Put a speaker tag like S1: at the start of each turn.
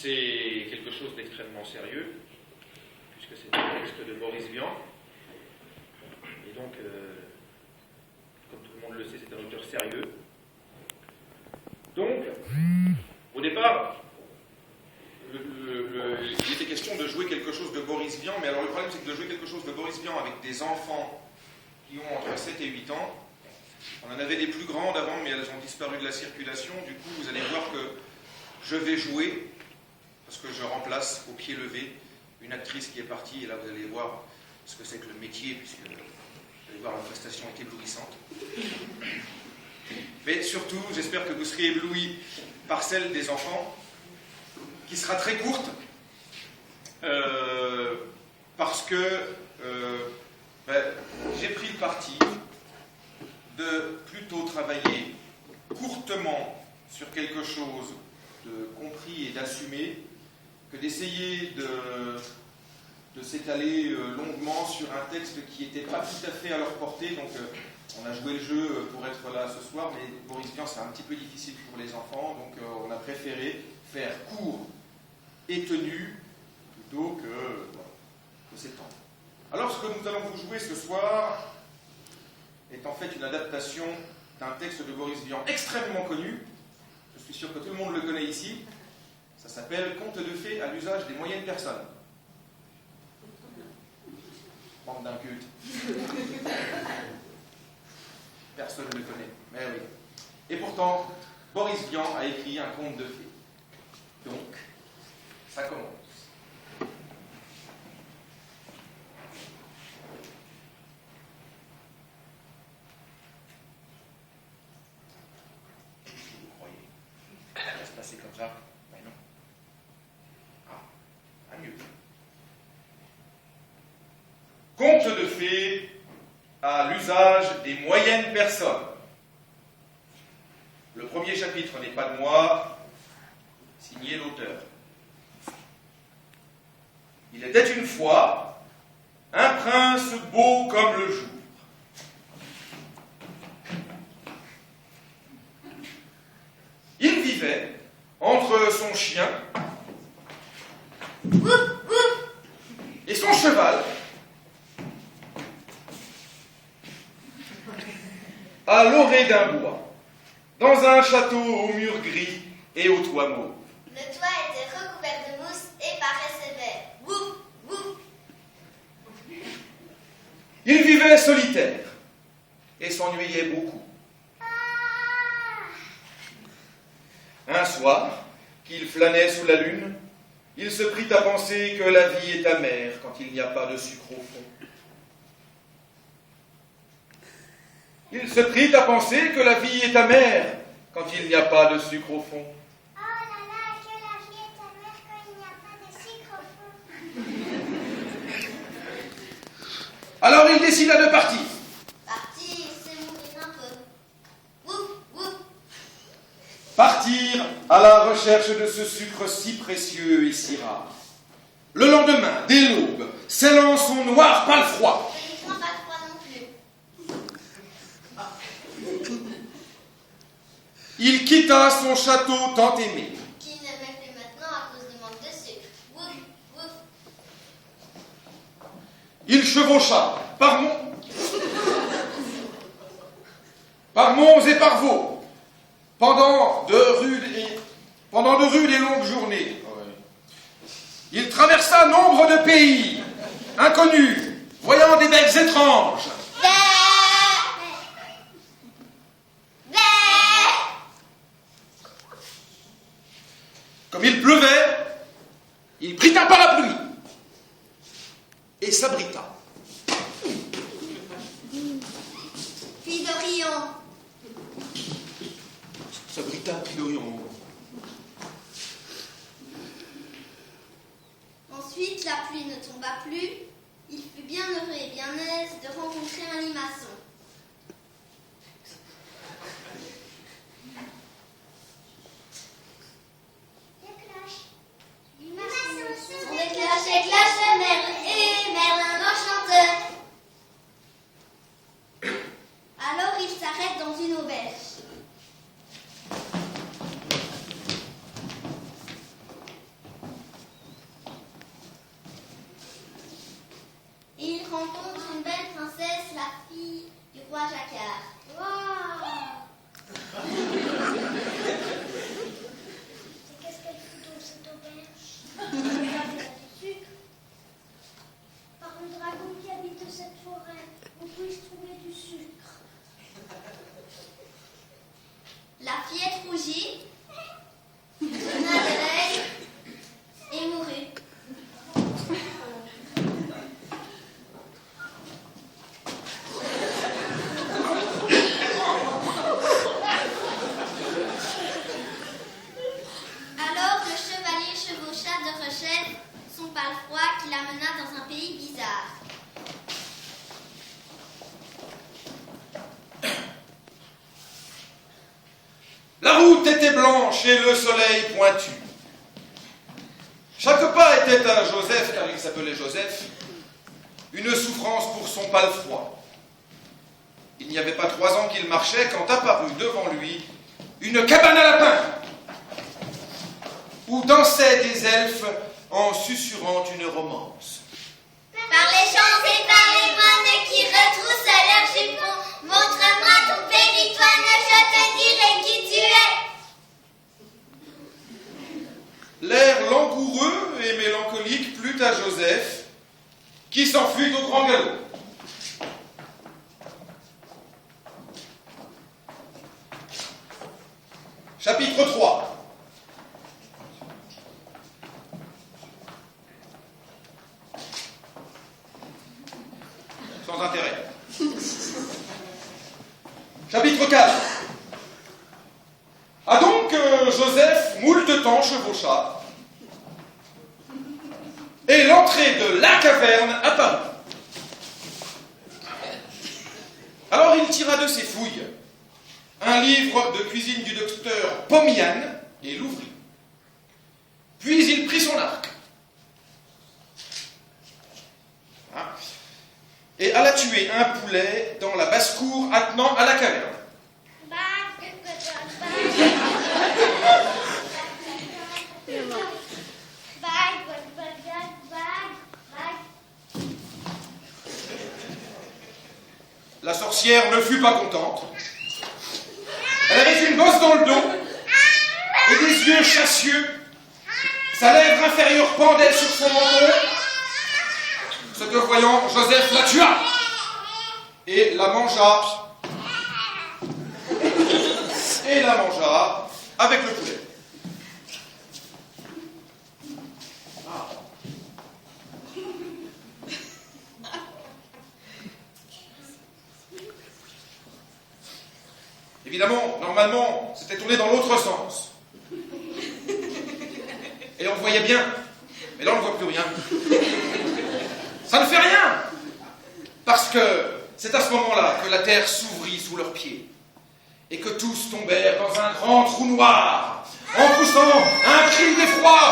S1: c'est quelque chose d'extrêmement sérieux, puisque c'est un texte de Boris Vian. Et donc, comme tout le monde le sait, c'est un auteur sérieux. Donc, au départ, il était question de jouer quelque chose de Boris Vian, mais alors le problème c'est que de jouer quelque chose de Boris Vian avec des enfants qui ont entre 7 et 8 ans, on en avait des plus grandes avant, mais elles ont disparu de la circulation. Du coup, vous allez voir que je vais jouer, parce que je remplace au pied levé une actrice qui est partie, et là vous allez voir ce que c'est que le métier, puisque vous allez voir la prestation est éblouissante. Mais surtout, j'espère que vous serez éblouis par celle des enfants, qui sera très courte, parce que j'ai pris le parti de plutôt travailler courtement sur quelque chose de compris et d'assumé, que d'essayer de s'étaler longuement sur un texte qui n'était pas tout à fait à leur portée. Donc on a joué le jeu pour être là ce soir, mais Boris Vian c'est un petit peu difficile pour les enfants, donc on a préféré faire court et tenu plutôt que s'étendre. Alors ce que nous allons vous jouer ce soir est en fait une adaptation d'un texte de Boris Vian extrêmement connu. Je suis sûr que tout le monde le connaît ici. Ça s'appelle « Contes de fées à l'usage des moyennes personnes ». Bande d'incultes. Personne ne le connaît, mais oui. Et pourtant, Boris Vian a écrit un conte de fées. Donc, ça commence. Vous croyez? Ça va se passer comme ça? Ben non. Ah, mieux. Conte de fées à l'usage des moyennes personnes. Le premier chapitre n'est pas de moi, signé l'auteur. Il était une fois un prince beau comme le jour. Il vivait entre son chien et son cheval à l'orée d'un bois, dans un château aux murs gris et au toit mauve.
S2: Le toit était recouvert de mousse et paraissait vert. Wouf, wouf.
S1: Il vivait solitaire et s'ennuyait beaucoup. Un soir, qu'il flânait sous la lune, il se prit à penser que la vie est amère quand il n'y a pas de sucre au fond. Il se prit à penser que la vie est amère quand il n'y a pas de sucre au fond.
S2: Oh là là, que la vie est amère quand il n'y a pas de sucre au fond.
S1: Alors il décida de partir.
S2: Partir, c'est mourir un peu. Wouf, wouf.
S1: Partir à la recherche de ce sucre si précieux et si rare. Le lendemain, dès l'aube, scellant son noir palefroid,
S2: Je ne crains pas froid non plus.
S1: il quitta son château tant aimé.
S2: Qui ne m'aime plus maintenant à cause du manque de sucre. Wouf, wouf.
S1: Il chevaucha par monts et par vaux, pendant de rudes et longues journées. Il traversa nombre de pays inconnus, voyant des bêtes étranges. Comme il pleuvait, il prit un parapluie et s'abrita.
S2: Puis d'Orion.
S1: S'abrita, puis d'Orion.
S2: Ensuite, la pluie ne tomba plus. Il fut bien heureux et bien aise de rencontrer un limaçon. On déclenche, éclache, Merle et Merlin l'enchanteur. Alors il s'arrête dans une auberge. jacquard.
S3: Waouh! Et qu'est-ce qu'elle fout dans cette auberge? Elle a du sucre. Par le dragon qui habite cette forêt, on peut y trouver du sucre.
S2: La fillette rougit, tourna l'œil et mourut. Alors le chevalier chevaucha de Rechède son palefroid qui l'amena dans un pays bizarre.
S1: La route était blanche et le soleil pointu. Chaque pas était à Joseph, car il s'appelait Joseph, une souffrance pour son palefroid. Il n'y avait pas 3 ans qu'il marchait quand apparut devant lui une cabane à lapins, où dansaient des elfes en susurrant une romance.
S2: Par les champs et par les moines qui retroussent leurs jupons, montre-moi ton péritoine, je te dirai qui tu es.
S1: L'air langoureux et mélancolique plut à Joseph, qui s'enfuit au grand galop. Chapitre 3. Sans intérêt. Chapitre 4. Ah donc, Joseph, moult temps chevaucha, et l'entrée de la caverne apparut. Alors il tira de ses fouilles un livre de cuisine du docteur Pomian et l'ouvrit. Puis il prit son arc et alla tuer un poulet dans la basse-cour attenant à la caverne. La sorcière ne fut pas contente. Elle avait une bosse dans le dos et des yeux chassieux. Sa lèvre inférieure pendait sur son menton. Ce que voyant, Joseph la tua et la mangea. Et la mangea avec le poulet. Évidemment, normalement, c'était tourné dans l'autre sens. Et on le voyait bien. Mais là, on ne voit plus rien. Ça ne fait rien. Parce que c'est à ce moment-là que la terre s'ouvrit sous leurs pieds. Et que tous tombèrent dans un grand trou noir, en poussant un cri d'effroi.